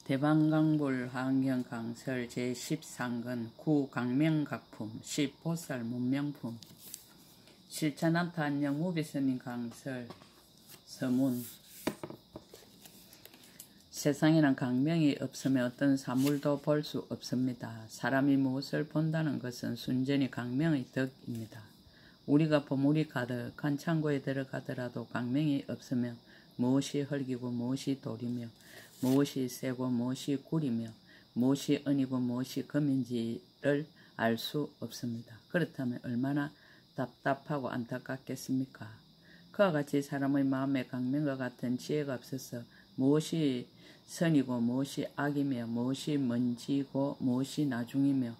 대방강불 환경강설 제13권 구강명각품 10보살 문명품 실천한타 안녕 무비스님 강설 서문. 세상에는 강명이 없으면 어떤 사물도 볼 수 없습니다. 사람이 무엇을 본다는 것은 순전히 강명의 덕입니다. 우리가 보물이 가득한 창고에 들어가더라도 강명이 없으면 무엇이 흙이고 무엇이 돌이며 무엇이 쇠고 무엇이 굴이며 무엇이 은이고 무엇이 금인지를 알 수 없습니다. 그렇다면 얼마나 답답하고 안타깝겠습니까? 그와 같이 사람의 마음에 강명과 같은 지혜가 없어서 무엇이 선이고 무엇이 악이며 무엇이 먼지고 무엇이 나중이며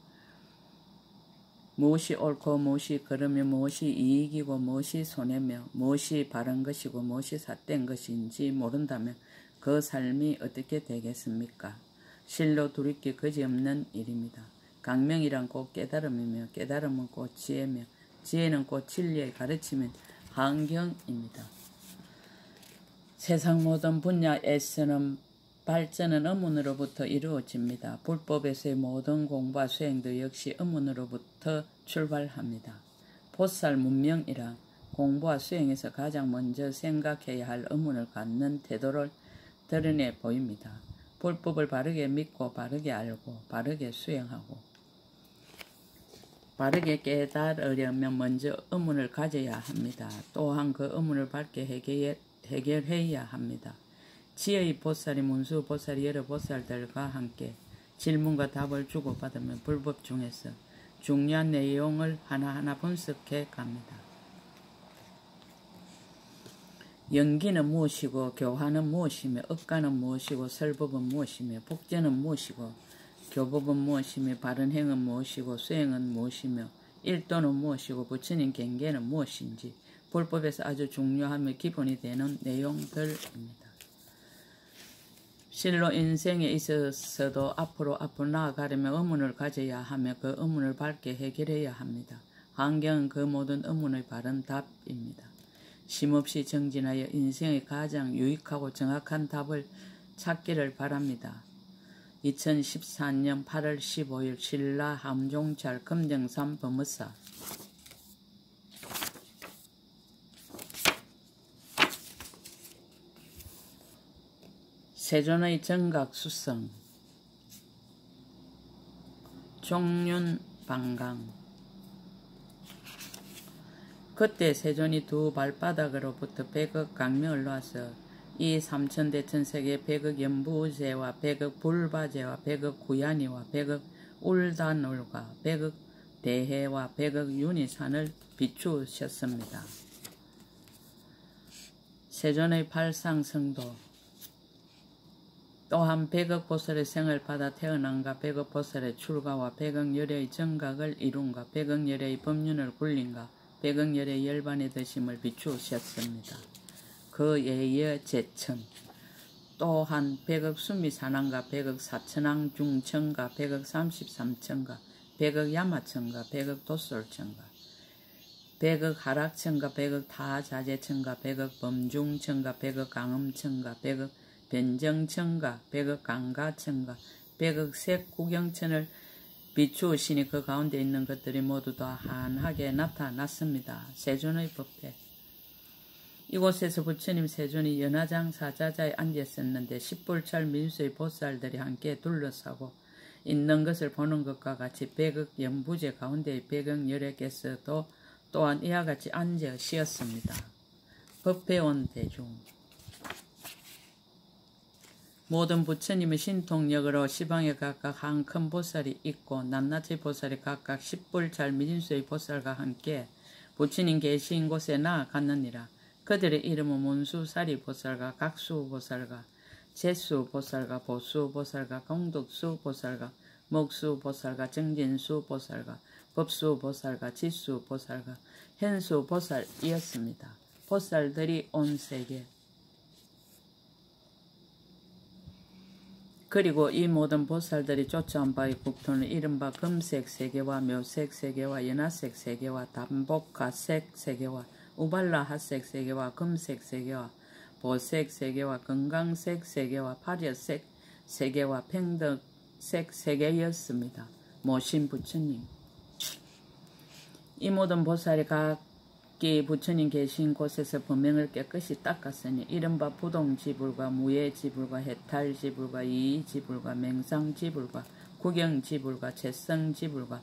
무엇이 옳고 무엇이 그르며 무엇이 이익이고 무엇이 손해며 무엇이 바른 것이고 무엇이 삿된 것인지 모른다면 그 삶이 어떻게 되겠습니까? 실로 두렵기 그지없는 일입니다. 강명이란 곧 깨달음이며 깨달음은 곧 지혜며 지혜는 곧 진리의 가르침인 환경입니다. 세상 모든 분야에서는 발전은 의문으로부터 이루어집니다. 불법에서의 모든 공부와 수행도 역시 의문으로부터 출발합니다. 보살 문명이란 공부와 수행에서 가장 먼저 생각해야 할 의문을 갖는 태도를 드러내 보입니다. 불법을 바르게 믿고 바르게 알고 바르게 수행하고 바르게 깨달으려면 먼저 의문을 가져야 합니다. 또한 그 의문을 밝게 해결해야 합니다. 지혜의 보살이 문수 보살이 여러 보살들과 함께 질문과 답을 주고받으면 불법 중에서 중요한 내용을 하나하나 분석해 갑니다. 연기는 무엇이고 교화는 무엇이며 억가는 무엇이고 설법은 무엇이며 복제는 무엇이고 교법은 무엇이며 바른 행은 무엇이고 수행은 무엇이며 일도는 무엇이고 부처님 경계는 무엇인지 불법에서 아주 중요하며 기본이 되는 내용들입니다. 실로 인생에 있어서도 앞으로 나아가려면 의문을 가져야 하며 그 의문을 밝게 해결해야 합니다. 환경은 그 모든 의문의 바른 답입니다. 쉼없이 정진하여 인생의 가장 유익하고 정확한 답을 찾기를 바랍니다. 2014년 8월 15일 신라 함종찰 금정산 법무사. 세존의 정각수성 종륜방강. 그때 세존이 두 발바닥으로부터 100억 강명을 놔서 이 삼천대천세계 100억 연부제와 100억 불바제와 100억 구야니와 100억 울다놀과 100억 대해와 100억 윤희산을 비추셨습니다. 세존의 팔상성도 또한 100억 보살의 생을 받아 태어난가 100억 보살의 출가와 100억 열의 정각을 이룬가 100억 열의 법륜을 굴린가 100억 열의 열반의 드심을 비추셨습니다. 그 예의 제천 또한 100억 수미산왕가 100억 사천왕 중천가 100억 33천가 100억 야마천가 100억 도솔천가 100억 하락천가 100억 타자재천가 100억 범중천가 100억 강음천가 100억 변정천가 100억 강가천가 100억 색구경천을 비추시니 그 가운데 있는 것들이 모두 다 환하게 나타났습니다. 세존의 법회. 이곳에서 부처님 세존이 연화장 사자자에 앉았었는데 십불찰 민수의 보살들이 함께 둘러싸고 있는 것을 보는 것과 같이 100억 연부제 가운데의 100억 열애께서도 또한 이와 같이 앉아 쉬었습니다. 법회원 대중. 모든 부처님의 신통력으로 시방에 각각 한 큰 보살이 있고 낱낱이 보살이 각각 십불찰 미진수의 보살과 함께 부처님 계신 곳에 나아갔느니라. 그들의 이름은 문수사리 보살과 각수보살과 제수보살과 보수보살과 공덕수보살과 목수보살과 정진수보살과 법수보살과 지수보살과 현수보살이었습니다. 보살들이 온 세계 그리고 이 모든 보살들이 쫓아온 바의 국토는 이른바 금색 세계와 묘색 세계와 연화색 세계와 담복화색 세계와 우발라하색 세계와 금색 세계와 보색 세계와 건강색 세계와 파려색 세계와 평등색 세계였습니다. 모신 부처님. 이 모든 보살이 각기 부처님 계신 곳에서 범명을 깨끗이 닦았으니 이른바 부동지불과 무예지불과 해탈지불과 이의지불과 맹상지불과 구경지불과 채성지불과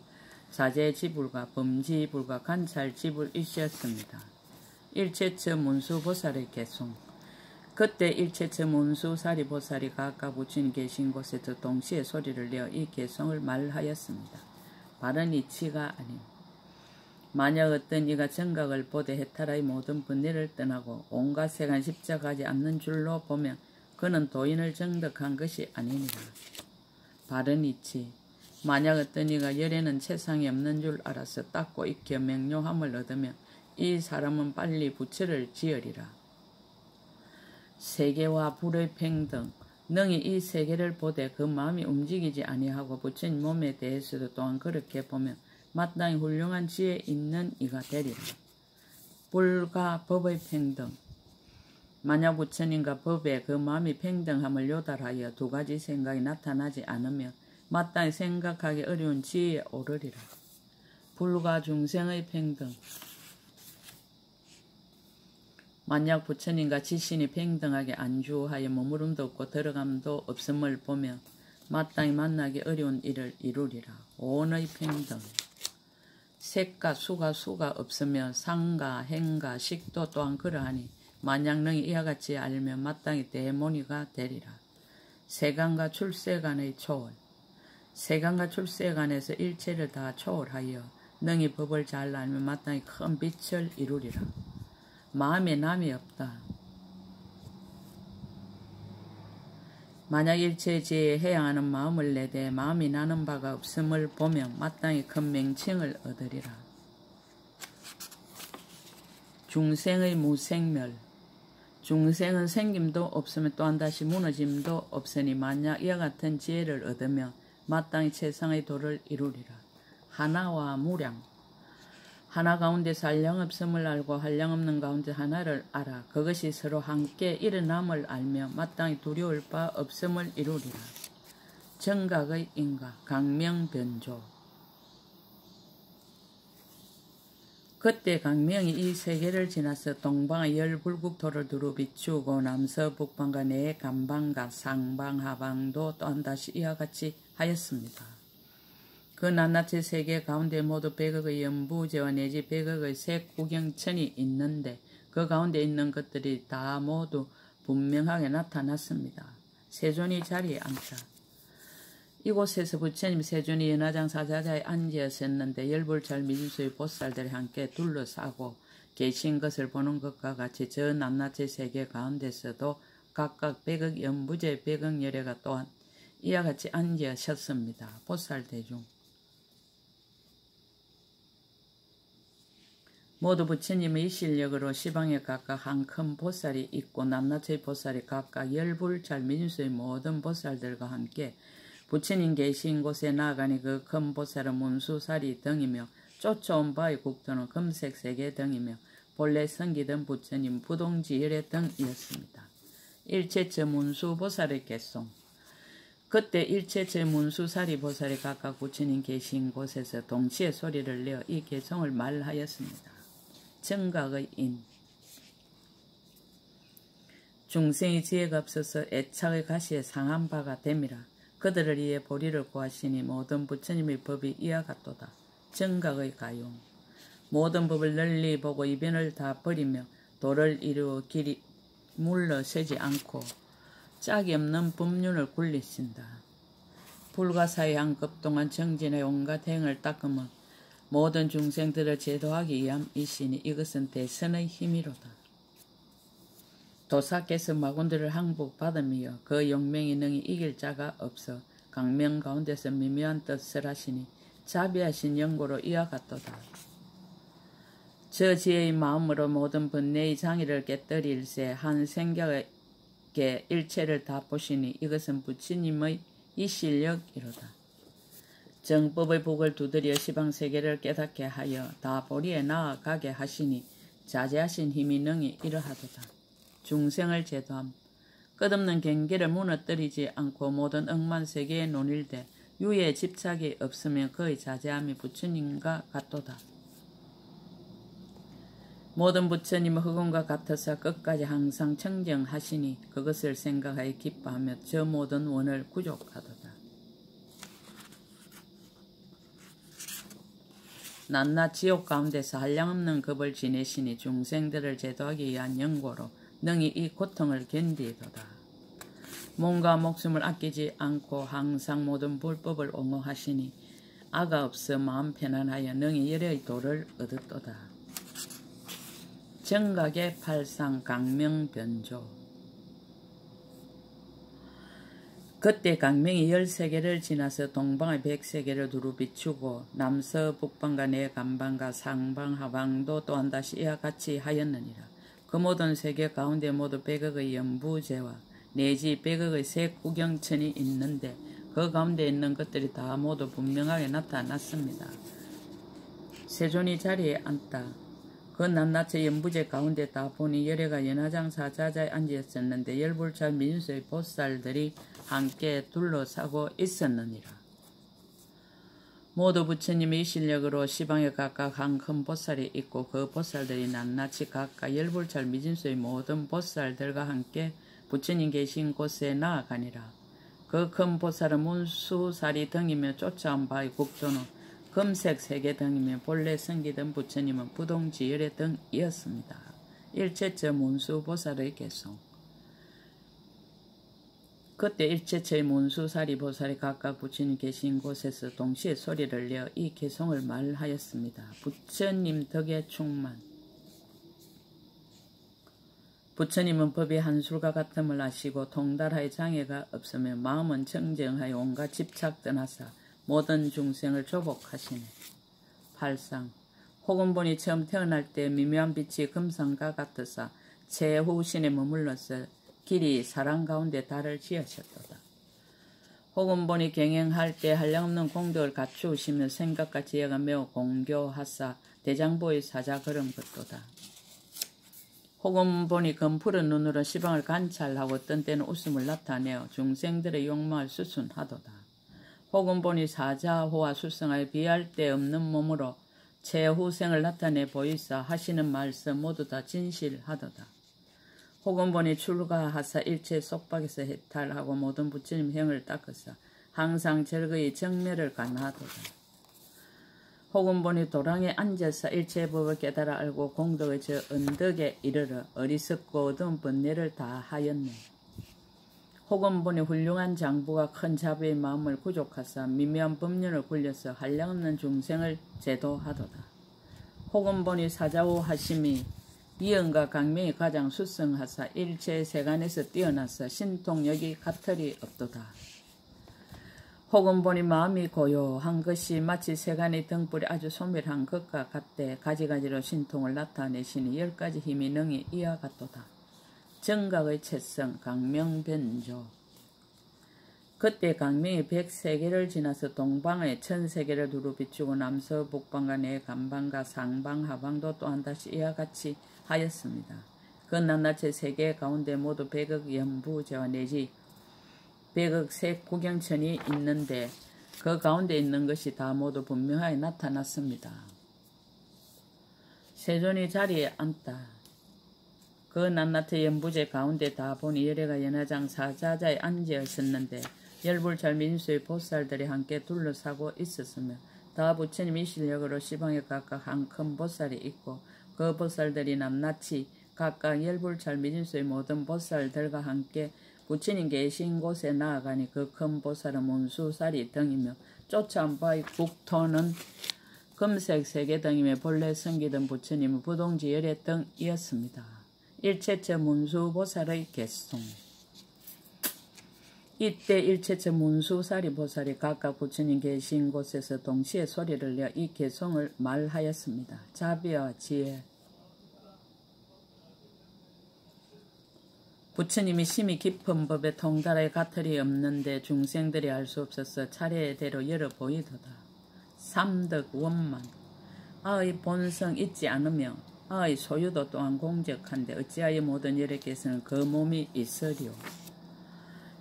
사제지불과 범지불과 관찰지불이셨습니다. 일체처 문수보살의 개송. 그때 일체처 문수사리보살이 각각 부처님 계신 곳에서 동시에 소리를 내어 이 개송을 말하였습니다. 바른 이치가 아님. 만약 어떤 이가 정각을 보되 해탈의 모든 번뇌를 떠나고 온갖 세간 십자가지 않는 줄로 보면 그는 도인을 정득한 것이 아니니라. 바른 이치. 만약 어떤 이가 열에는 채상이 없는 줄 알아서 닦고 익혀 명료함을 얻으면 이 사람은 빨리 부처를 지으리라. 세계와 불의 평등. 능히 이 세계를 보되 그 마음이 움직이지 아니하고 부처님 몸에 대해서도 또한 그렇게 보면 마땅히 훌륭한 지혜 있는 이가 되리라. 불과 법의 평등. 만약 부처님과 법에 그 마음이 평등함을 요달하여 두 가지 생각이 나타나지 않으면 마땅히 생각하기 어려운 지혜에 오르리라. 불과 중생의 평등. 만약 부처님과 지신이 평등하게 안주하여 머무름도 없고 들어감도 없음을 보면 마땅히 만나기 어려운 일을 이루리라. 온의 평등. 색과 수가 없으며 상가, 행가, 식도 또한 그러하니 만약 능히 이와 같이 알면 마땅히 대모니가 되리라. 세간과 출세간의 초월. 세간과 출세간에서 일체를 다 초월하여 능히 법을 잘 알면 마땅히 큰 빛을 이루리라. 마음에 남이 없다. 만약 일체지에 해양하는 마음을 내되 마음이 나는 바가 없음을 보면 마땅히 큰 명칭을 얻으리라. 중생의 무생멸. 중생은 생김도 없으면 또한 다시 무너짐도 없으니 만약 이와 같은 지혜를 얻으면 마땅히 최상의 도를 이루리라. 하나와 무량. 하나 가운데서 한량 없음을 알고 한량 없는 가운데 하나를 알아 그것이 서로 함께 일어남을 알며 마땅히 두려울 바 없음을 이루리라. 정각의 인가. 강명변조. 그때 강명이 이 세계를 지나서 동방의 열불국토를 두루 비추고 남서북방과 내간방과 상방하방도 또한 다시 이와 같이 하였습니다. 그 낱낱이 세계 가운데 모두 100억의 연부제와 내지 100억의 색구경천이 있는데 그 가운데 있는 것들이 다 모두 분명하게 나타났습니다. 세존이 자리에 앉자. 이곳에서 부처님 세존이 연화장 사자자에 앉아있었는데 열불잘 미진수의 보살들이 함께 둘러싸고 계신 것을 보는 것과 같이 저 낱낱이 세계 가운데서도 각각 100억 연부제 100억 열애가 또한 이와 같이 앉으셨습니다. 보살대중. 모두 부처님의 실력으로 시방에 각각 한 큰 보살이 있고 낱낱의 보살이 각각 열불잘 미진수의 모든 보살들과 함께 부처님 계신 곳에 나아가니 그 큰 보살은 문수사리 등이며 쫓아온 바의 국토는 금색 세계 등이며 본래 성기던 부처님 부동지열의 등이었습니다. 일체처 문수보살의 개송. 그때 일체처 문수사리 보살이 각각 부처님 계신 곳에서 동시에 소리를 내어 이 개송을 말하였습니다. 정각의 인. 중생이 지혜가 없어서 애착의 가시에 상한 바가 됨이라. 그들을 위해 보리를 구하시니 모든 부처님의 법이 이와 같도다. 정각의 가용. 모든 법을 널리 보고 이변을 다 버리며 도를 이루어 길이 물러서지 않고 짝이 없는 법륜을 굴리신다. 불가사의 한 급 동안 정진의 온갖 행을 닦으면 모든 중생들을 제도하기 위함이시니 이것은 대선의 힘이로다. 도사께서 마군들을 항복받으며 그 용맹이 능히 이길 자가 없어 강명 가운데서 미묘한 뜻을 하시니 자비하신 영고로 이와 같도다. 저 지혜의 마음으로 모든 번뇌의 장애를 깨뜨릴새 한 생각에 일체를 다 보시니 이것은 부처님의 이 실력이로다. 정법의 복을 두드려 시방세계를 깨닫게 하여 다 보리에 나아가게 하시니 자제하신 힘이 능히 이러하도다. 중생을 제도함. 끝없는 경계를 무너뜨리지 않고 모든 억만세계에 논일되 유에 집착이 없으면 그의 자제함이 부처님과 같도다. 모든 부처님은 흑원과 같아서 끝까지 항상 청정하시니 그것을 생각하여 기뻐하며 저 모든 원을 구족하도다. 낮낮 지옥 가운데서 한량없는 겁을 지내시니 중생들을 제도하기 위한 연고로 능히 이 고통을 견디도다. 몸과 목숨을 아끼지 않고 항상 모든 불법을 옹호하시니 아가 없어 마음 편안하여 능히 열의 도를 얻었도다. 정각의 팔상 강명변조. 그때 강명이 13개를 지나서 동방의 100세계를 두루 비추고 남서 북방과 내간방과 상방 하방도 또한 다시 이와 같이 하였느니라. 그 모든 세계 가운데 모두 100억의 연부제와 내지 100억의 색구경천이 있는데 그 가운데 있는 것들이 다 모두 분명하게 나타났습니다. 세존이 자리에 앉다. 그 낱낱의 연부제 가운데 다 보니 열애가 연화장 사자자에 앉아있었는데 열불찰 민수의 보살들이 함께 둘러싸고 있었느니라. 모두 부처님의 실력으로 시방에 각각 한 큰 보살이 있고 그 보살들이 낱낱이 각각 열불찰 미진수의 모든 보살들과 함께 부처님 계신 곳에 나아가니라. 그 큰 보살은 문수살이 등이며 쫓아온 바의 국도는 금색 세계 등이며 본래 섬기던 부처님은 부동지열의 등이었습니다. 일체처 문수보살의 개송. 그때 일체처의 문수사리 보살이 각각 부처님 계신 곳에서 동시에 소리를 내어 이 개송을 말하였습니다. 부처님 덕에 충만. 부처님은 법이 한술과 같음을 아시고 통달하여 장애가 없으며 마음은 청정하여 온갖 집착 떠나사 모든 중생을 조복하시네. 8상. 혹은본이 처음 태어날 때 미묘한 빛이 금상과 같으사 최후신에 머물러서 길이 사랑 가운데 달을 지으셨도다. 혹은본이 경행할 때 한량없는 공덕을 갖추시며 생각과 지혜가 매우 공교하사 대장보의 사자 걸음 걷도다. 혹은본이 검푸른 눈으로 시방을 관찰하고 어떤 때는 웃음을 나타내어 중생들의 욕망을 수순하도다. 혹은본이 사자호와 수성하여 비할 데 없는 몸으로 최후생을 나타내 보이사 하시는 말씀 모두 다 진실하도다. 혹은본이 출가하사 일체 속박에서 해탈하고 모든 부처님 형을 닦으사 항상 절거의 정멸을 간하도다. 혹은본이 도랑에 앉아서 일체 법을 깨달아 알고 공덕의 저 언덕에 이르러 어리석고 어두운 번뇌를 다 하였네. 혹은본이 훌륭한 장부가 큰 자비의 마음을 구족하사 미묘한 법륜을 굴려서 한량없는 중생을 제도하도다. 혹은본이 사자후 하심이 이언과 강명이 가장 수성하사 일체 세간에서 뛰어나서 신통력이 같을이 없도다. 혹은본이 마음이 고요한 것이 마치 세간의 등불이 아주 소멸한 것과 같되 가지가지로 신통을 나타내시니 10가지 힘이 능히 이와 같도다. 정각의 채성 강명변조. 그때 강명이 100세계를 지나서 동방의 1000세계를 두루 비추고 남서 북방과 내간방과 상방 하방도 또한 다시 이와 같이 하였습니다. 그 낱낱의 세계 가운데 모두 100억 연부제와 내지 100억 색구경천이 있는데 그 가운데 있는 것이 다 모두 분명하게 나타났습니다. 세존이 자리에 앉다. 그 낱낱의 연부제 가운데 다 보니 열애가 연화장 사자자에 앉아있었는데 열불찰 민수의 보살들이 함께 둘러싸고 있었으며 다 부처님의 실력으로 시방에 각각 한 큰 보살이 있고 그 보살들이 낱낱이 각각 열불찰 민수의 모든 보살들과 함께 부처님 계신 곳에 나아가니 그 큰 보살은 문수살이 등이며 쫓아온 바의 국토는 금색 세계 등이며 본래 섬기던 부처님은 부동지 열애 등이었습니다. 일체처 문수보살의 개송. 이때 일체처 문수사리 보살이 각각 부처님 계신 곳에서 동시에 소리를 내어 이 개송을 말하였습니다. 자비와 지혜. 부처님이 심히 깊은 법에 통달의 가틀이 없는데 중생들이 알 수 없어서 차례대로 열어 보이도다. 삼덕 원만. 아의 본성 잊지 않으며 아의 소유도 또한 공적한데 어찌하여 모든 열애께서는 그 몸이 있으리오.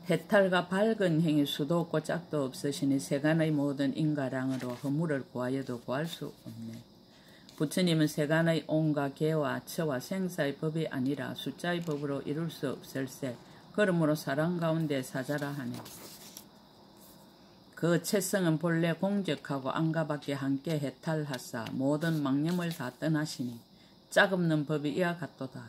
해탈과 밝은 행위 수도 없고 짝도 없으시니 세간의 모든 인가량으로 허물을 구하여도 구할 수 없네. 부처님은 세간의 온과 개와 처와 생사의 법이 아니라 숫자의 법으로 이룰 수 없을세. 그러므로 사람 가운데 사자라 하네. 그 채성은 본래 공적하고 안가밖에 함께 해탈하사 모든 망념을 다 떠나시니 짝없는 법이 이와 같도다.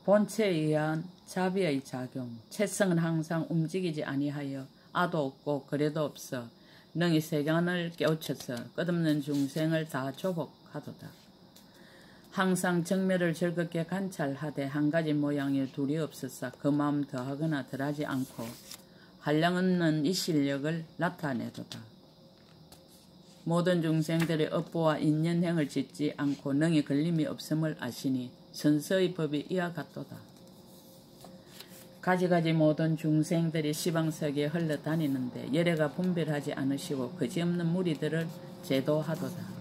본체에 의한 자비의 작용, 채성은 항상 움직이지 아니하여 아도 없고 그래도 없어 능히 세간을 깨우쳐서 끝없는 중생을 다 조복하도다. 항상 정멸을 즐겁게 관찰하되 한 가지 모양의 둘이 없어서 그 마음 더하거나 덜하지 않고 한량없는 이 실력을 나타내도다. 모든 중생들의 업보와 인연행을 짓지 않고 능히 걸림이 없음을 아시니 선서의 법이 이와 같도다. 가지가지 모든 중생들이 시방석에 흘러다니는데 열애가 분별하지 않으시고 그지없는 무리들을 제도하도다.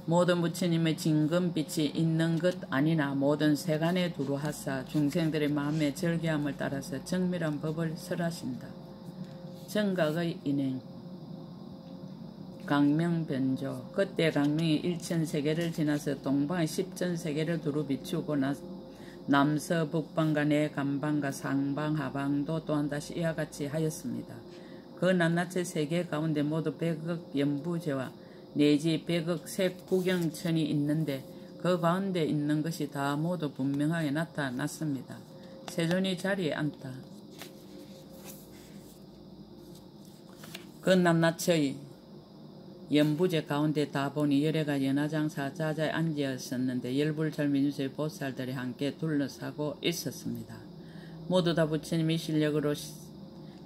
모든 부처님의 진금빛이 있는 것 아니나 모든 세간에 두루하사 중생들의 마음의 절개함을 따라서 정밀한 법을 설하신다. 정각의 인행 강명변조 그때 강명이 일천세계를 지나서 동방의 십천세계를 두루 비추고 남서 북방과 내간방과 상방 하방도 또한 다시 이와 같이 하였습니다. 그 낱낱의 세계 가운데 모두 100억 연부제와 내지 100억 색구경천이 있는데 그 가운데 있는 것이 다 모두 분명하게 나타났습니다. 세존이 자리에 앉다. 그 낱낱의 연부제 가운데 다 보니 열애가 연화장사 자자에 앉아있었는데 열불철민주의 보살들이 함께 둘러싸고 있었습니다. 모두 다 부처님의 실력으로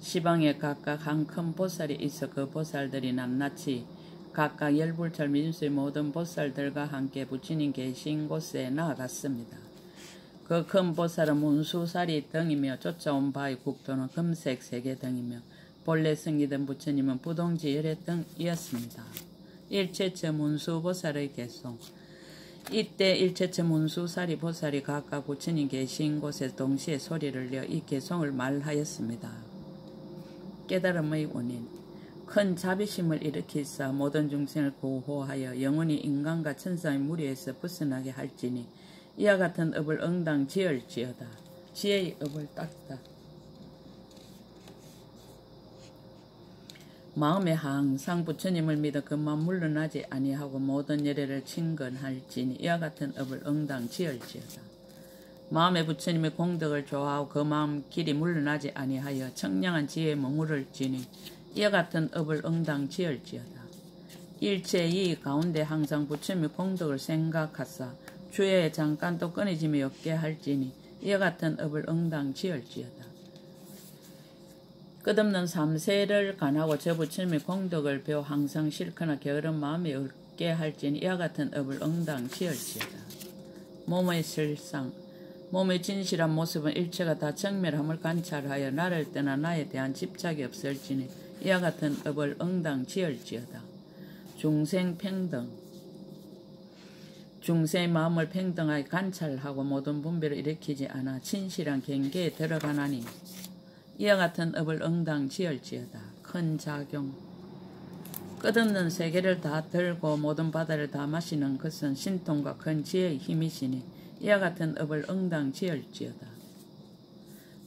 시방에 각각 한 큰 보살이 있어 그 보살들이 낱낱이 각각 열불철민주의 모든 보살들과 함께 부처님 계신 곳에 나아갔습니다. 그 큰 보살은 문수살이 등이며 쫓아온 바의 국도는 금색 세계 등이며 본래 승기된 부처님은 부동지 열애 등이었습니다. 일체처 문수보살의 개송 이때 일체처 문수사리 보살이 각각 부처님 계신 곳에 동시에 소리를 내어 이 개송을 말하였습니다. 깨달음의 원인 큰 자비심을 일으키사 모든 중생을 구호하여 영원히 인간과 천사의 무리에서 벗어나게 할지니 이와 같은 업을 응당 지을지어다. 지혜의 업을 닦다. 마음에 항상 부처님을 믿어 그만 물러나지 아니하고 모든 열애를 친근할지니 이와 같은 업을 응당 지을지어다. 마음에 부처님의 공덕을 좋아하고 그 마음 길이 물러나지 아니하여 청량한 지혜에 머무를지니 이와 같은 업을 응당 지을지어다. 일체의 가운데 항상 부처님의 공덕을 생각하사 주야에 잠깐도 끊어짐이 없게 할지니 이와 같은 업을 응당 지을지어다. 끝없는 삼세를 간하고 저 부처님의 공덕을 배워 항상 싫거나 게으른 마음에 얻게 할지니 이와 같은 업을 응당 지을지어다. 몸의 실상 몸의 진실한 모습은 일체가 다 정멸함을 관찰하여 나를 떠나 나에 대한 집착이 없을지니 이와 같은 업을 응당 지을지어다. 중생평등 중생의 마음을 평등하게 관찰하고 모든 분별을 일으키지 않아 진실한 경계에 들어가나니 이와 같은 업을 응당 지을지어다. 큰 작용 끝없는 세계를 다 들고 모든 바다를 다 마시는 것은 신통과 큰 지혜의 힘이시니 이와 같은 업을 응당 지을지어다.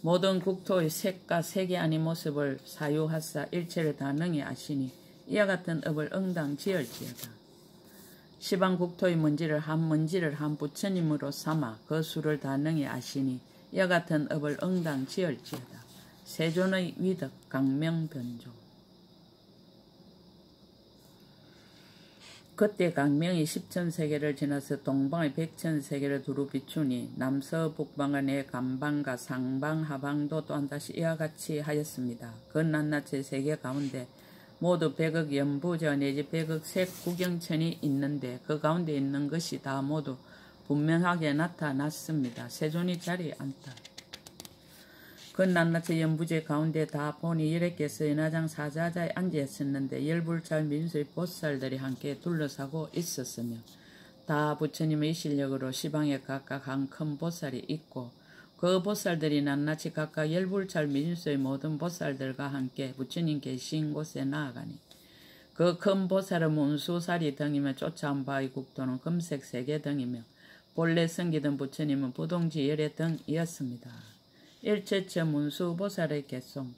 모든 국토의 색과 색이 아닌 모습을 사유하사 일체를 다 능히 아시니 이와 같은 업을 응당 지을지어다. 시방 국토의 먼지를 한 부처님으로 삼아 그 수를 다 능히 아시니 이와 같은 업을 응당 지을지어다. 세존의 위덕 강명변조 그때 강명이 십천세계를 지나서 동방의 백천세계를 두루 비추니 남서 북방과 내간방과 상방 하방도 또한 다시 이와 같이 하였습니다. 그 낱낱의 세계 가운데 모두 100억 연부저 내지 100억 색구경천이 있는데 그 가운데 있는 것이 다 모두 분명하게 나타났습니다. 세존이 자리에 앉다. 그 낱낱의 연부제 가운데 다 보니 열애께서 연화장 사자자에 앉아있었는데 열불잘 민수의 보살들이 함께 둘러싸고 있었으며 다 부처님의 실력으로 시방에 각각 한 큰 보살이 있고 그 보살들이 낱낱이 각각 열불찰 미진수의 모든 보살들과 함께 부처님 계신 곳에 나아가니 그 큰 보살은 문수사리 등이며 쫓아온 바의 국토는 금색 세계 등이며 본래 섬기던 부처님은 부동지 열애 등이었습니다. 일체처 문수보살의 개송.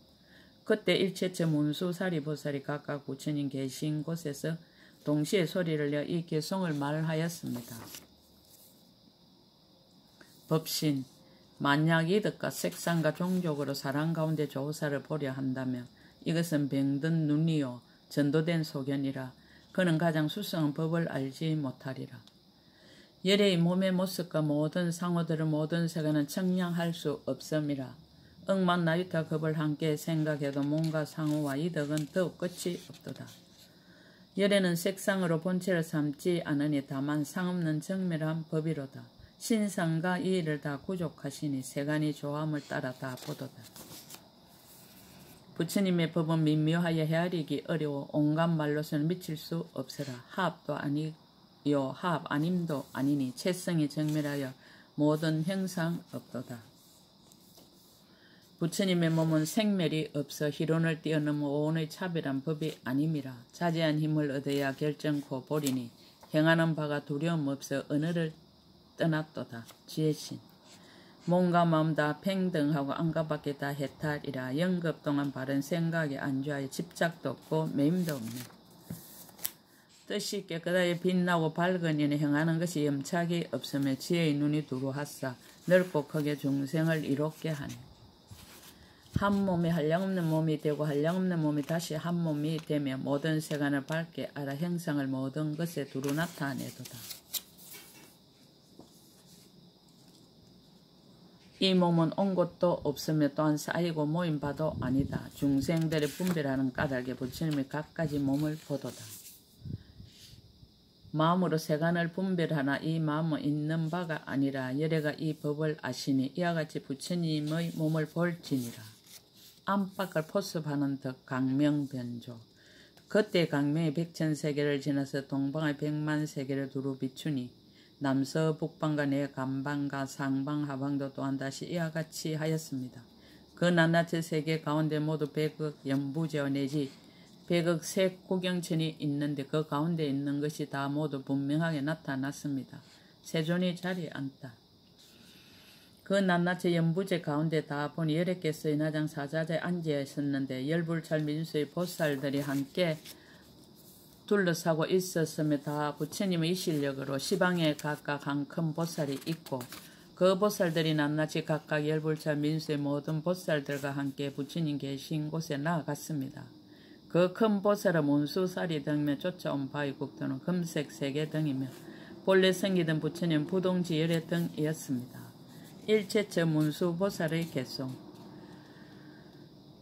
그때 일체처 문수사리 보살이 각각 부처님 계신 곳에서 동시에 소리를 내어 이 개송을 말하였습니다. 법신. 만약 이득과 색상과 종족으로 사람 가운데 조사를 보려 한다면 이것은 병든 눈이요 전도된 소견이라 그는 가장 수성한 법을 알지 못하리라. 열애의 몸의 모습과 모든 상호들은 모든 세계는 청량할 수 없음이라. 억만 나유타 겁을 함께 생각해도 몸과 상호와 이득은 더욱 끝이 없도다. 열애는 색상으로 본체를 삼지 않으니 다만 상없는 정밀한 법이로다. 신성과 이의를 다 구족하시니 세간이 조함을 따라 다 보도다. 부처님의 법은 미묘하여 헤아리기 어려워 온갖 말로서는 미칠 수 없으라. 하합도 아니요 하합 아님도 아니니 채성이 정밀하여 모든 형상 없도다. 부처님의 몸은 생멸이 없어 희론을 뛰어넘어 오온의 차별한 법이 아님이라. 자제한 힘을 얻어야 결정코 보리니 행하는 바가 두려움 없어 언어를 떠났도다. 지혜신. 몸과 마음 다 평등하고 안가밖에 다 해탈이라. 영급 동안 바른 생각에 안주하여 집착도 없고 매임도 없네. 뜻이 깨끗하게 빛나고 밝은 이는 행하는 것이 염착이 없으며 지혜의 눈이 두루하사 넓고 크게 중생을 이롭게 하네. 한 몸이 한량없는 몸이 되고 한량없는 몸이 다시 한 몸이 되며 모든 세간을 밝게 알아 형상을 모든 것에 두루 나타내도다. 이 몸은 온 곳도 없으며 또한 쌓이고 모인 바도 아니다. 중생들의 분별하는 까닭에 부처님이 갖가지 몸을 보도다. 마음으로 세간을 분별하나 이 마음은 있는 바가 아니라 열애가 이 법을 아시니 이와 같이 부처님의 몸을 볼지니라. 안팎을 포습하는 덕 강명변조. 그때 강명이 백천세계를 지나서 동방의 백만세계를 두루 비추니 남서 북방과 내 간방과 상방 하방도 또한 다시 이와 같이 하였습니다. 그 낱낱이 세계 가운데 모두 백억 연부제와 내지 백억 세 구경천이 있는데 그 가운데 있는 것이 다 모두 분명하게 나타났습니다. 세존이 자리에 앉다. 그 낱낱이 연부제 가운데 다 보니 열애께서 인하장 사자자에 앉아 있었는데 열불찰 민수의 보살들이 함께 둘러싸고 있었으며 다 부처님의 실력으로 시방에 각각 한 큰 보살이 있고 그 보살들이 낱낱이 각각 열불찰 민수의 모든 보살들과 함께 부처님 계신 곳에 나아갔습니다. 그 큰 보살은 문수사리 등이며 쫓아온 바위 국토는 금색 세계 등이며 본래 섬기던 부처님 부동지 열애 등이었습니다. 일체처 문수보살의 개송.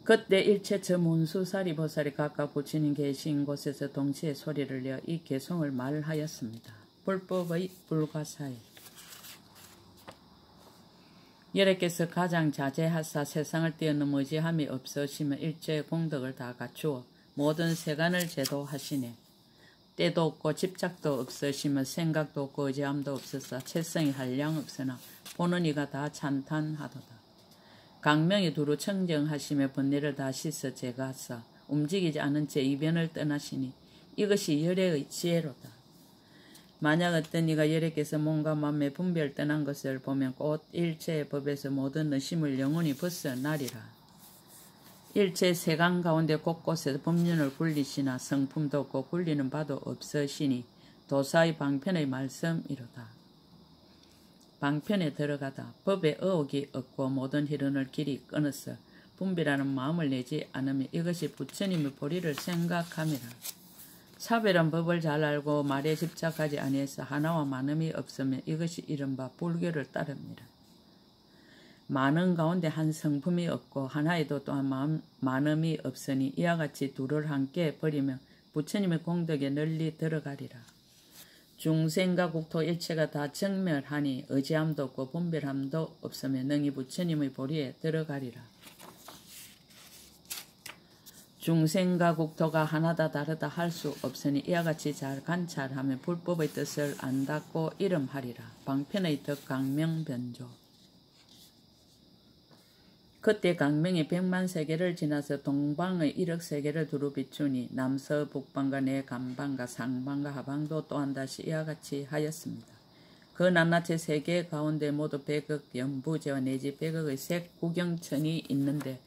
그때 일체처 문수사리 보살이 각각 부처님 계신 곳에서 동시에 소리를 내어 이 개송을 말하였습니다. 불법의 불가사의. 열애께서 가장 자제하사 세상을 뛰어넘어 의지함이 없으시며 일체의 공덕을 다 갖추어 모든 세간을 제도하시네. 때도 없고 집착도 없으시며 생각도 없고 의지함도 없으사 채성이 한량 없으나 보는 이가 다 찬탄하도다. 강명이 두루 청정하시며 번뇌를 다 씻어 제거하사 움직이지 않은 채 이변을 떠나시니 이것이 열애의 지혜로다. 만약 어떤 이가 열애께서 몸과 마음의 분별 떠난 것을 보면 곧 일체의 법에서 모든 의심을 영원히 벗어나리라. 일체 세간 가운데 곳곳에서 법륜을 굴리시나 성품도 없고 굴리는 바도 없으시니 도사의 방편의 말씀이로다. 방편에 들어가다 법에 의혹이 없고 모든 희론을 길이 끊어서 분별하는 마음을 내지 않으며 이것이 부처님의 보리를 생각함이라. 차별한 법을 잘 알고 말에 집착하지 아니해서 하나와 많음이 없으며 이것이 이른바 불교를 따릅니다. 많은 가운데 한 성품이 없고 하나에도 또한 많음이 없으니 이와 같이 둘을 함께 버리며 부처님의 공덕에 널리 들어가리라. 중생과 국토 일체가 다 정멸하니 의지함도 없고 분별함도 없으며 능히 부처님의 보리에 들어가리라. 중생과 국토가 하나다 다르다 할 수 없으니 이와 같이 잘 관찰하며 불법의 뜻을 안닫고 이름하리라. 방편의 덕 강명변조. 그때 강명이 100만 세계를 지나서 동방의 1억 세계를 두루 비추니 남서북방과 내간방과 상방과 하방도 또한 다시 이와 같이 하였습니다. 그 낱낱이 세계 가운데 모두 100억 연부제와 내지 100억의 색구경천이 있는데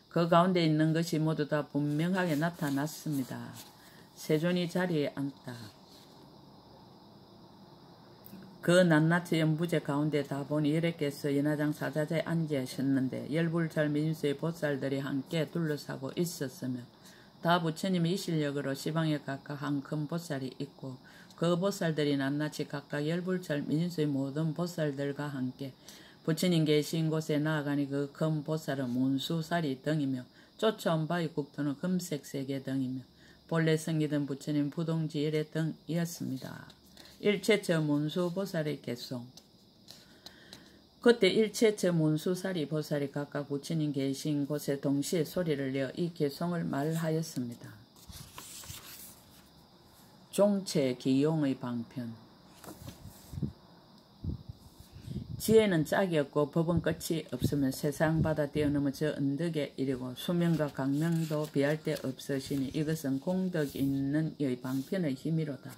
그 가운데 있는 것이 모두 다 분명하게 나타났습니다. 세존이 자리에 앉다. 그 낱낱이 연부제 가운데 다 보니 여러께서 연화장 사자자에 앉으셨는데 열불잘 민수의 보살들이 함께 둘러싸고 있었으며 다 부처님이 이 실력으로 시방에 각각 한 큰 보살이 있고 그 보살들이 낱낱이 각각 열불잘 민수의 모든 보살들과 함께 부처님 계신 곳에 나아가니 그 큰 보살은 문수살이 등이며 쫓아온 바의 국토는 금색세계 등이며 본래 성기던 부처님 부동지 열애 등이었습니다. 일체처 문수보살의 개송. 그때 일체처 문수사리 보살이 각각 부처님 계신 곳에 동시에 소리를 내어 이 개송을 말하였습니다. 종체 기용의 방편. 지혜는 짝이 없고 법은 끝이 없으면 세상 바다 뛰어넘어 저 언덕에 이르고 수명과 강명도 비할 데 없으시니 이것은 공덕 있는 이의 방편의 힘이로다.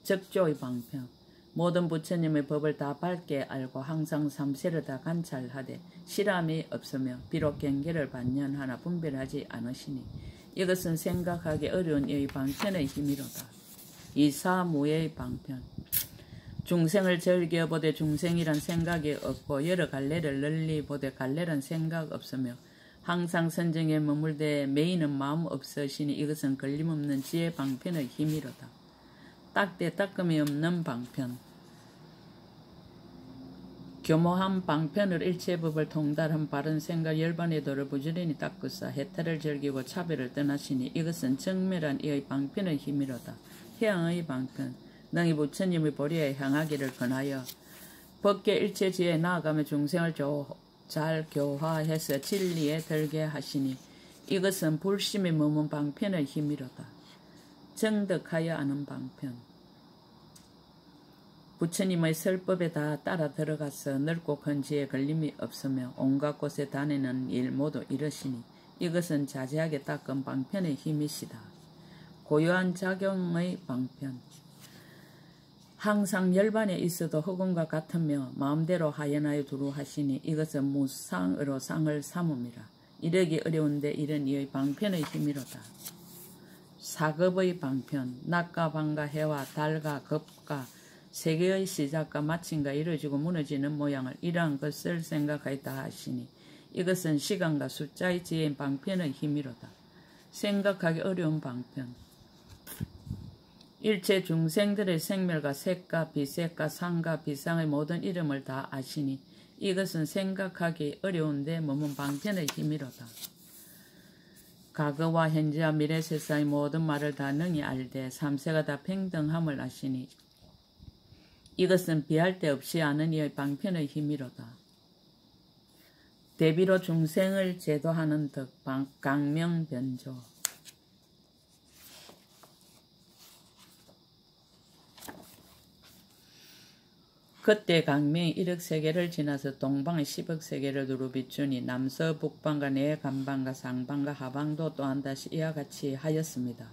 적조의 방편. 모든 부처님의 법을 다 밝게 알고 항상 삼세를 다 관찰하되 실함이 없으며 비록 경계를 반년하나 분별하지 않으시니 이것은 생각하기 어려운 이의 방편의 힘이로다. 이사무의 방편. 중생을 즐겨보되 중생이란 생각이 없고 여러 갈래를 널리 보되 갈래란 생각 없으며 항상 선정에 머물되 매이는 마음 없으시니 이것은 걸림없는 지혜 방편의 힘이로다. 딱대 닦음이 없는 방편. 교모한 방편을 일체법을 통달한 바른 생각 열반의 도를 부지런히 닦으사 해탈을 즐기고 차별을 떠나시니 이것은 정멸한 이의 방편의 힘이로다. 해양의 방편. 능히 부처님의 보리에 향하기를 권하여 법계 일체지에 나아가며 중생을 잘 교화해서 진리에 들게 하시니 이것은 불심에 머문 방편의 힘이로다. 정덕하여 아는 방편. 부처님의 설법에 다 따라 들어가서 넓고 큰 지에 걸림이 없으며 온갖 곳에 다니는 일 모두 이르시니 이것은 자세하게 닦은 방편의 힘이시다. 고요한 작용의 방편. 항상 열반에 있어도 허공과 같으며 마음대로 하연하여 두루 하시니 이것은 무상으로 상을 삼음이라. 이르기 어려운데 이런 이의 방편의 힘이로다. 사급의 방편. 낮과 밤과 해와 달과 급과 세계의 시작과 마침과 이루어지고 무너지는 모양을 이러한 것을 생각하였다 하시니 이것은 시간과 숫자의 지혜인 방편의 힘이로다. 생각하기 어려운 방편. 일체 중생들의 생멸과 색과 비색과 상과 비상의 모든 이름을 다 아시니 이것은 생각하기 어려운데 머문 방편의 힘이로다. 과거와 현재와 미래 세상의 모든 말을 다 능히 알되 삼세가 다 평등함을 아시니 이것은 비할 데 없이 아는 이의 방편의 힘이로다. 대비로 중생을 제도하는 덕, 강명변조. 그때 강명이 1억 세계를 지나서 동방의 10억 세계를 두루 비추니 남서 북방과 내간방과 상방과 하방도 또한 다시 이와 같이 하였습니다.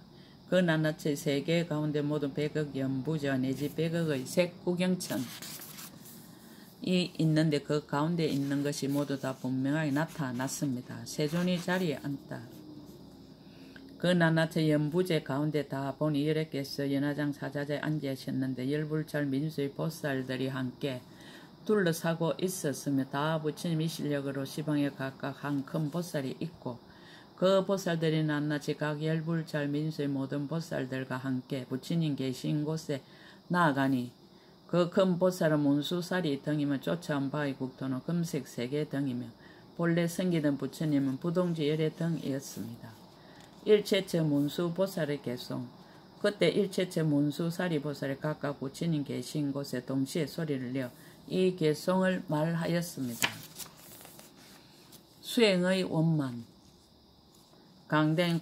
그 낱낱이 세계 가운데 모두 100억 연부제와 내지 100억의 색구경천이 있는데 그 가운데 있는 것이 모두 다 분명하게 나타났습니다. 세존이 자리에 앉다. 그 낱낱이 연부제 가운데 다 보니 여러께서 연화장 사자자에 앉으셨는데 열불잘 민수의 보살들이 함께 둘러싸고 있었으며 다 부처님의 실력으로 시방에 각각 한 큰 보살이 있고 그 보살들이 낱낱이 각 열불잘 민수의 모든 보살들과 함께 부처님 계신 곳에 나아가니 그 큰 보살은 문수살이 등이며 쫓아온 바의 국토는 금색 세계 등이며 본래 성기던 부처님은 부동지 열애 등이었습니다. 일체처 문수보살의 개송. 그때 일체처 문수사리 보살이 각각 부처님 계신 곳에 동시에 소리를 내어 이 개송을 말하였습니다. 수행의 원만. 강된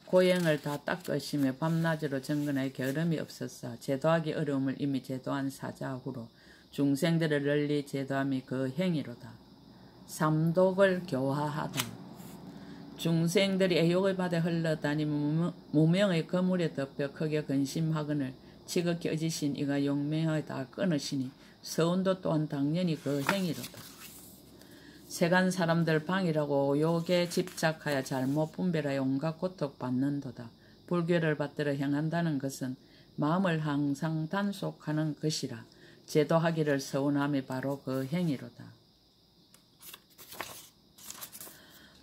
고행을 다 닦으시며 밤낮으로 정근하여 게으름이 없었사 제도하기 어려움을 이미 제도한 사자후로 중생들을 널리 제도함이 그 행위로다. 삼독을 교화하다. 중생들이 애욕을 받아 흘러다니며 무명의 거물에 덮여 크게 근심하거늘 지극히 어지신 이가 용맹하게 다 끊으시니 서운도 또한 당연히 그 행위로다. 세간 사람들 방이라고 욕에 집착하여 잘못 분별하여 온갖 고통받는도다. 불교를 받들어 행한다는 것은 마음을 항상 단속하는 것이라. 제도하기를 서운함이 바로 그 행위로다.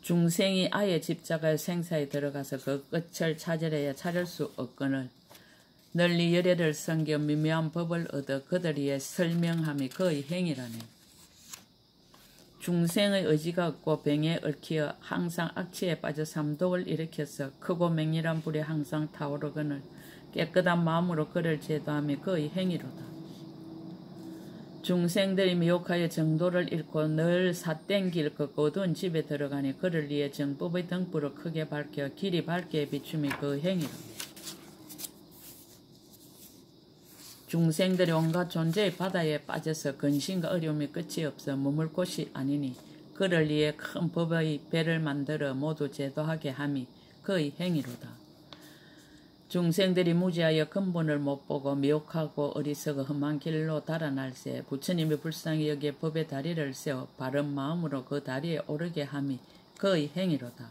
중생이 아예 집착하여 생사에 들어가서 그 끝을 찾으려야 찾을 수 없거늘 널리 열애를 섬겨 미묘한 법을 얻어 그들이에 설명함이 그의 행위라네. 중생의 의지가 없고 병에 얽히어 항상 악취에 빠져 삼독을 일으켜서 크고 맹렬한 불에 항상 타오르거늘 깨끗한 마음으로 그를 제도함이 그의 행위로다. 중생들이 미혹하여 정도를 잃고 늘 삿된 길 걷고 어두운 집에 들어가니 그를 위해 정법의 등불을 크게 밝혀 길이 밝게 비춤이 그 행위로다. 중생들이 온갖 존재의 바다에 빠져서 근심과 어려움이 끝이 없어 머물 곳이 아니니 그를 위해 큰 법의 배를 만들어 모두 제도하게 함이 그의 행위로다. 중생들이 무지하여 근본을 못 보고 미혹하고 어리석어 험한 길로 달아날새 부처님이 불쌍히 여기에 법의 다리를 세워 바른 마음으로 그 다리에 오르게 함이 그의 행위로다.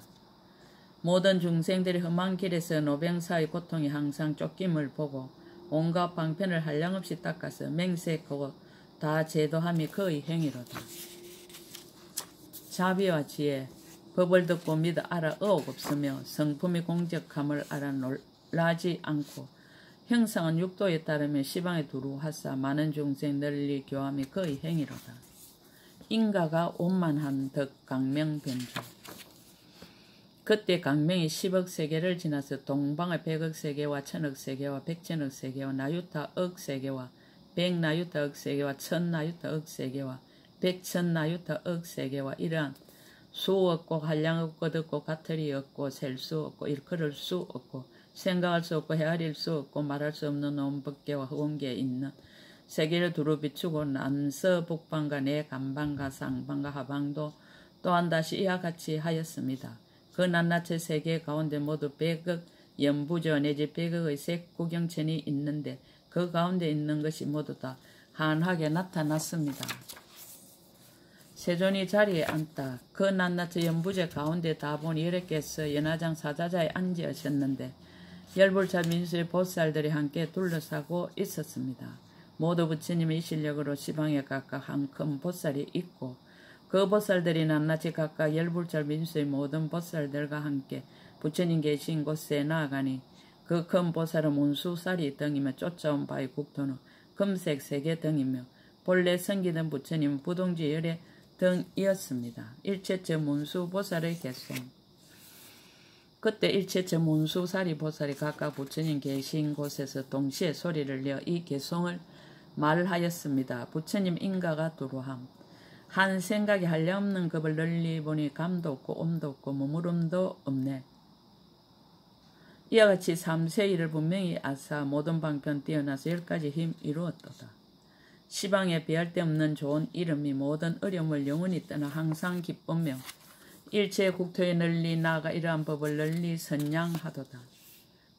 모든 중생들이 험한 길에서 노병사의 고통이 항상 쫓김을 보고 온갖 방편을 한량없이 닦아서 맹세하고 다 제도함이 그의 행위로다. 자비와 지혜, 법을 듣고 믿어 알아 의혹 없으며 성품이 공적함을 알아 놀라지 않고 형상은 육도에 따르며 시방에 두루하사 많은 중생 널리 교함이 그의 행위로다. 인가가 원만한 덕 강명 변조. 그때 강명이 10억 세계를 지나서 동방의 100억 세계와 1000억 세계와 100천억 세계와 나유타 억 세계와 100나유타 억 세계와 1000나유타 억 세계와 100천나유타 억 세계와 이러한 수 없고 한량 없고 듣고 가틀이 없고 셀 수 없고 일컬을 수 없고 생각할 수 없고 헤아릴 수 없고 말할 수 없는 온 법계와 허공계에 있는 세계를 두루 비추고 남서 북방과 내간방과 상방과 하방도 또한 다시 이와 같이 하였습니다. 그 낱낱의 세계 가운데 모두 100억 연부저 내지 100억의 색구경천이 있는데 그 가운데 있는 것이 모두 다 한하게 나타났습니다. 세존이 자리에 앉다. 그 낱낱의 연부제 가운데 다보니 여러께서 연화장 사자자에 앉으셨는데 열불차 민수의 보살들이 함께 둘러싸고 있었습니다. 모두 부처님의 실력으로 시방에 각각 한 큰 보살이 있고 그 보살들이 낱낱이 각각 열불찰 민수의 모든 보살들과 함께 부처님 계신 곳에 나아가니 그 큰 보살은 문수살이 등이며 쫓아온 바의 국토는 금색 세계 등이며 본래 섬기던 부처님 부동지 열애 등이었습니다. 일체처 문수보살의 개송. 그때 일체처 문수사리 보살이 각각 부처님 계신 곳에서 동시에 소리를 내어 이 개송을 말하였습니다. 부처님 인가가 두루함. 한 생각이 한량없는 급을 널리 보니 감도 없고 옴도 없고 머무름도 없네. 이와 같이 3세 일을 분명히 아사 모든 방편 뛰어나서 10가지 힘 이루었도다. 시방에 비할 데 없는 좋은 이름이 모든 어려움을 영원히 떠나 항상 기쁘며 일체 국토에 널리 나아가 이러한 법을 널리 선양하도다.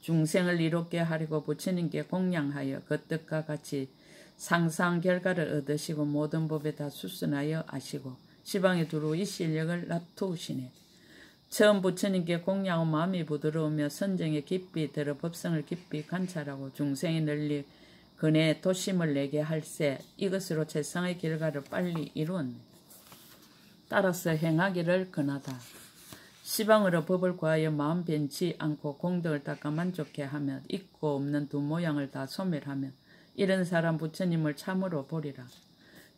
중생을 이롭게 하려고 부처님께 공양하여 그 뜻과 같이 상상 결과를 얻으시고 모든 법에 다 수순하여 아시고 시방에 두루 이 실력을 납두시네. 처음 부처님께 공양한 마음이 부드러우며 선정에 깊이 들어 법성을 깊이 관찰하고 중생이 널리 근에 도심을 내게 할세 이것으로 최상의 결과를 빨리 이루었네. 따라서 행하기를 권하다. 시방으로 법을 구하여 마음 변치 않고 공덕을 닦아 만족해 하며 있고 없는 두 모양을 다 소멸하며 이런 사람 부처님을 참으로 보리라.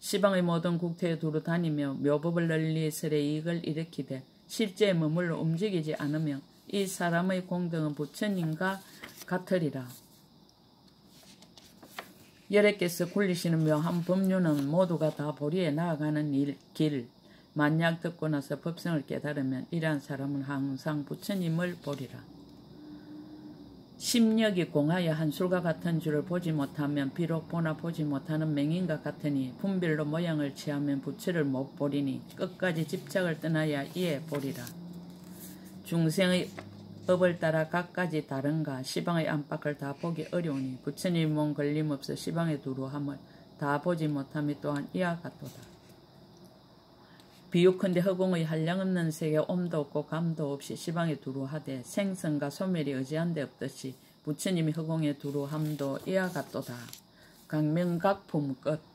시방의 모든 국토에 두루 다니며 묘법을 널리 설에 이익을 일으키되 실제 머물러 움직이지 않으며 이 사람의 공덕은 부처님과 같으리라. 여러께서 굴리시는 묘한 법륜은 모두가 다 보리에 나아가는 길. 만약 듣고 나서 법성을 깨달으면 이러한 사람은 항상 부처님을 보리라. 심력이 공하여 한술과 같은 줄을 보지 못하면 비록 보나 보지 못하는 맹인과 같으니 분별로 모양을 취하면 부처를 못 보리니 끝까지 집착을 떠나야 이에 보리라. 중생의 업을 따라 각가지 다른가 시방의 안팎을 다 보기 어려우니 부처님 몸 걸림없어 시방에 두루함을 다 보지 못함이 또한 이와 같도다. 비유컨대 허공의 한량없는 세계 옴도 없고 감도 없이 시방에 두루하되 생선과 소멸이 의지한 데 없듯이 부처님이 허공에 두루함도 이와 같도다. 강명각품 끝.